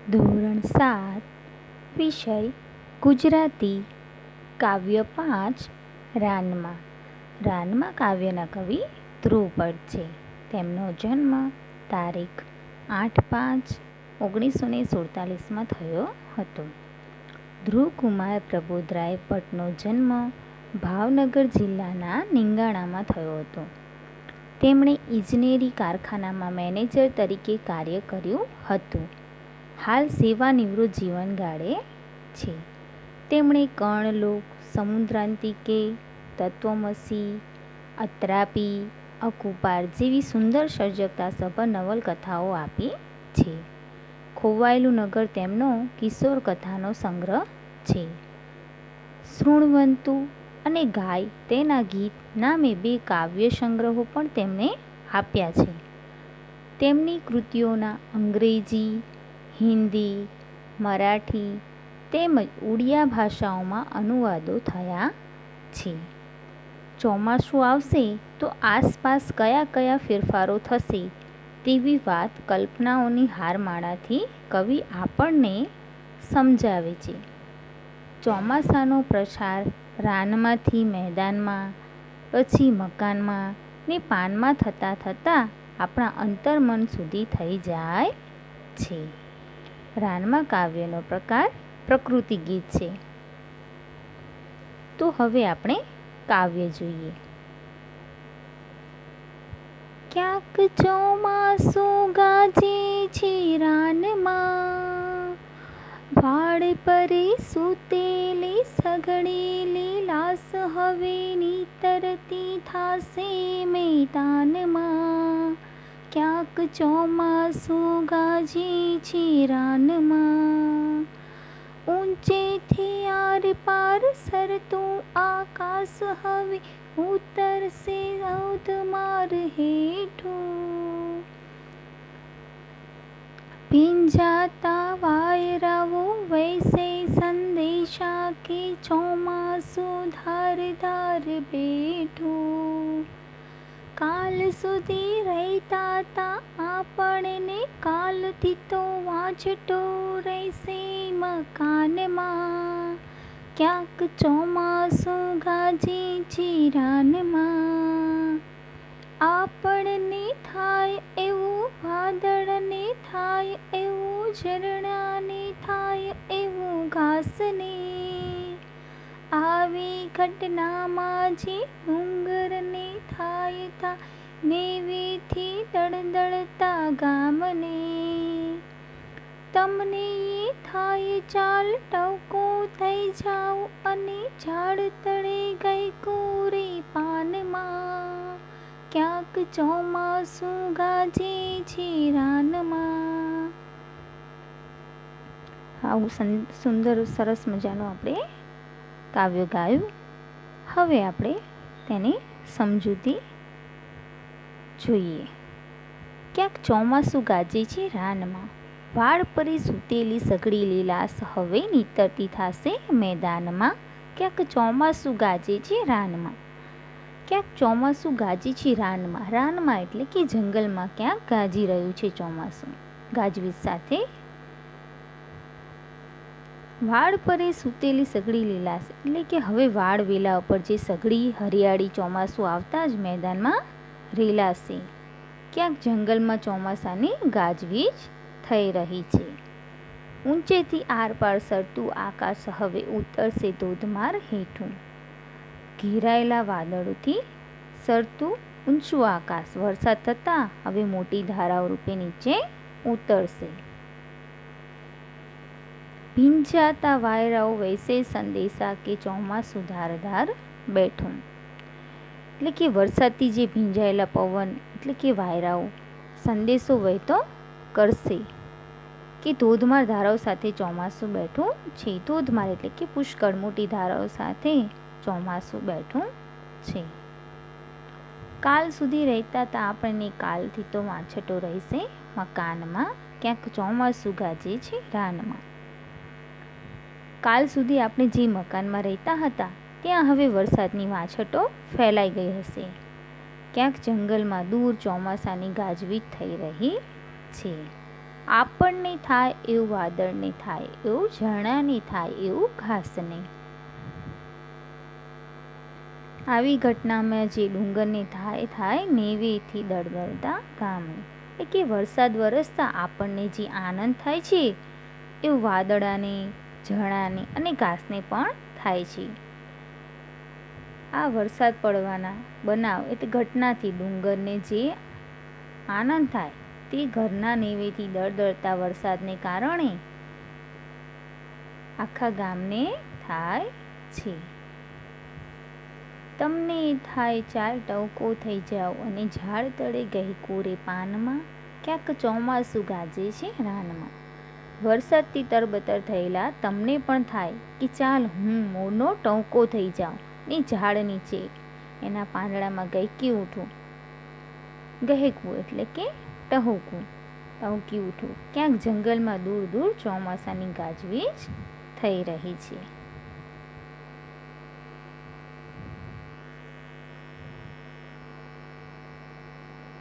ધોરણ 7 વિષય ગુજરાતી કાવ્ય 5 રાનમાં. રાનમાં કાવ્યના કવિ ધ્રુવપદ છે. તેમનો જન્મ તારીખ 8/5/1947 થયો હતો. ધ્રુવકુમાર પ્રબોધરાય ભટ્ટનો જન્મ ભાવનગર જિલ્લાના નીંગાણામાં થયો હતો. તેમણે ઇજનેરી કારખાનામાં મેનેજર તરીકે કાર્ય કર્યું હતું. હાલ સેવાનિવૃત્ત જીવન ગાળે છે. તેમણે કર્ણલોક, સમુદ્રાંતિકે, તત્વમસી, અત્રાપી, અકુપાર જેવી સુંદર સર્જકતાસભર નવલકથાઓ આપી છે. ખોવાયેલું નગર તેમનો કિશોર કથાનો સંગ્રહ છે. શૃણવંતુ અને ગાય તેના ગીત નામે 2 કાવ્ય સંગ્રહો પણ તેમણે આપ્યા છે. તેમની કૃતિઓના અંગ્રેજી, હિન્દી, મરાઠી તેમજ ઉડિયા ભાષાઓમાં અનુવાદો થયા છે. ચોમાસું આવશે તો આસપાસ કયા કયા ફેરફારો થશે તેવી વાત કલ્પનાઓની હારમાળાથી કવિ આપણને સમજાવે છે. ચોમાસાનો પ્રસાર રાનમાંથી મેદાનમાં, પછી મકાનમાં ને પાનમાં થતાં થતાં આપણા અંતર્મન સુધી થઈ જાય છે. રાનમાં કાવ્યનો પ્રકાર પ્રકૃતિ ગીત છે. તો હવે આપણે કાવ્ય જોઈએ. ક્યાંક ચોમાસું ગાજે છે રાનમાં, વાડ પરે સૂતેલી સઘળેલી લાશ હવે નીતરતી થાશે મેદાનમાં. ક્યાંક ચોમાસું ગાજે છે રાનમાં, ઊંચેથી આર પાર સરતું આકાશ હવે ઉતરશે ધોધમાર હેઠું. ભીંજાતા વાયરાઓ વહેશે સંદેશા કે ચોમાસું ધાર બેઠું. કાલ સુધી રહેતા તા આપણને કાલથી તો વાંઝટો રહેશે મકાનમાં. ક્યાંક ચોમાસું ગાજે છે રાનમાં, આપણને થાય એવું વાદળને થાય એવું ઝરણાને થાય એવું ઘાસને. આવી ઘટનામાં જે ડુંગરને થાય તા નેવેથી દળદળતા ગામને. તમને એ થાય ચાલ ટવકો થઈ જાવ અને ઝાડ તળે ગઈ કોરે પાનમાં. ક્યાંક ચોમાસું ગાજે છે રાનમાં. આવું સુંદર સરસ મજાનું આપણે કાવ્ય ગાયું. હવે આપણે તેની સમજૂતી જોઈએ. ક્યાંક ચોમાસું ગાજે છે રાનમાં, વાડ પરી સૂતેલી સઘળેલી લાશ હવે નીતરતી થાશે મેદાનમાં. ક્યાંક ચોમાસું ગાજે છે રાનમાં. ક્યાંક ચોમાસું ગાજે છે રાનમાં. રાનમાં એટલે કે જંગલમાં ક્યાંક ગાજી રહ્યું છે ચોમાસું, ગાજવીજ સાથે. વાડ પરે સૂતેલી સઘળી લાશ એટલે કે હવે વાડ વેલા ઉપર જે સઘળી હરિયાળી ચોમાસું આવતા જ મેદાનમાં રેલાશે. ક્યાંક જંગલમાં ચોમાસાની ગાજવીજ થઈ રહી છે. ઊંચેથી આરપાર સરતું આકાશ હવે ઉતરશે ધોધમાર હેઠું. ઘેરાયેલા વાદળોથી સરતું ઊંચું આકાશ વરસાદ થતાં હવે મોટી ધારાઓ રૂપે નીચે ઉતરશે. ભીંજાતા વાયરાઓ વહેશે સંદેશા કે ચોમાસું ધાર બેઠું. એટલે કે વરસાદથી જે ભીંજાયેલા પવન એટલે કે વાયરાઓ સંદેશો વહેતો કરશે કે ધોધમાર ધારાઓ સાથે ચોમાસું બેઠું છે. ધોધમાર એટલે કે પુષ્કળ મોટી ધારાઓ સાથે ચોમાસું બેઠું છે. કાલ સુધી રહેતા તા આપણને કાલથી તો વાંછટો રહેશે મકાનમાં. ક્યાંક ચોમાસું ગાજે છે રાનમાં. કાલ સુધી આપણે જે મકાનમાં રહેતા હતા ત્યાં હવે વરસાદની વાછટો ફેલાઈ ગઈ હશે. ક્યાંક જંગલમાં દૂર ચોમાસાની ગાજવીજ થઈ રહી છે. આપણને થાય એવું વાદળને થાય, એવું ઝરણાને થાય એવું ઘાસને. આવી ઘટનામાં જે ડુંગરને થાય નેવેથી દળદળતા ગામને. એટલે કે વરસાદ વરસતા આપણને જે આનંદ થાય છે એવું વાદળાને, ઝરણાને અને ઘાસને પણ થાય છે. આ વરસાદ પડવાના બનાવ એટલે ઘટનાથી ડુંગરને જે આનંદ થાય તે ઘરના નેવેથી દળદળતા વરસાદને કારણે આખા ગામને થાય છે. તમને થાય ચાલ ટવકો થઈ જાઓ અને ઝાડ તળે ગહેકો રે પાનમાં, ક્યાંક ચોમાસું ગાજે છે રાનમાં. વરસાદથી તરબતર થયેલા તમને પણ થાય કે ચાલ હું મોરનો ટવકો થઈ જાઉં ને ઝાડ નીચે એના પાંદડામાં ગહેકી ઉઠું. ગહેકવું એટલે કે ટહુકવું, ટહુકી ઉઠું. ક્યાંક જંગલમાં દૂર દૂર ચોમાસાની ગાજવીજ થઈ રહી છે.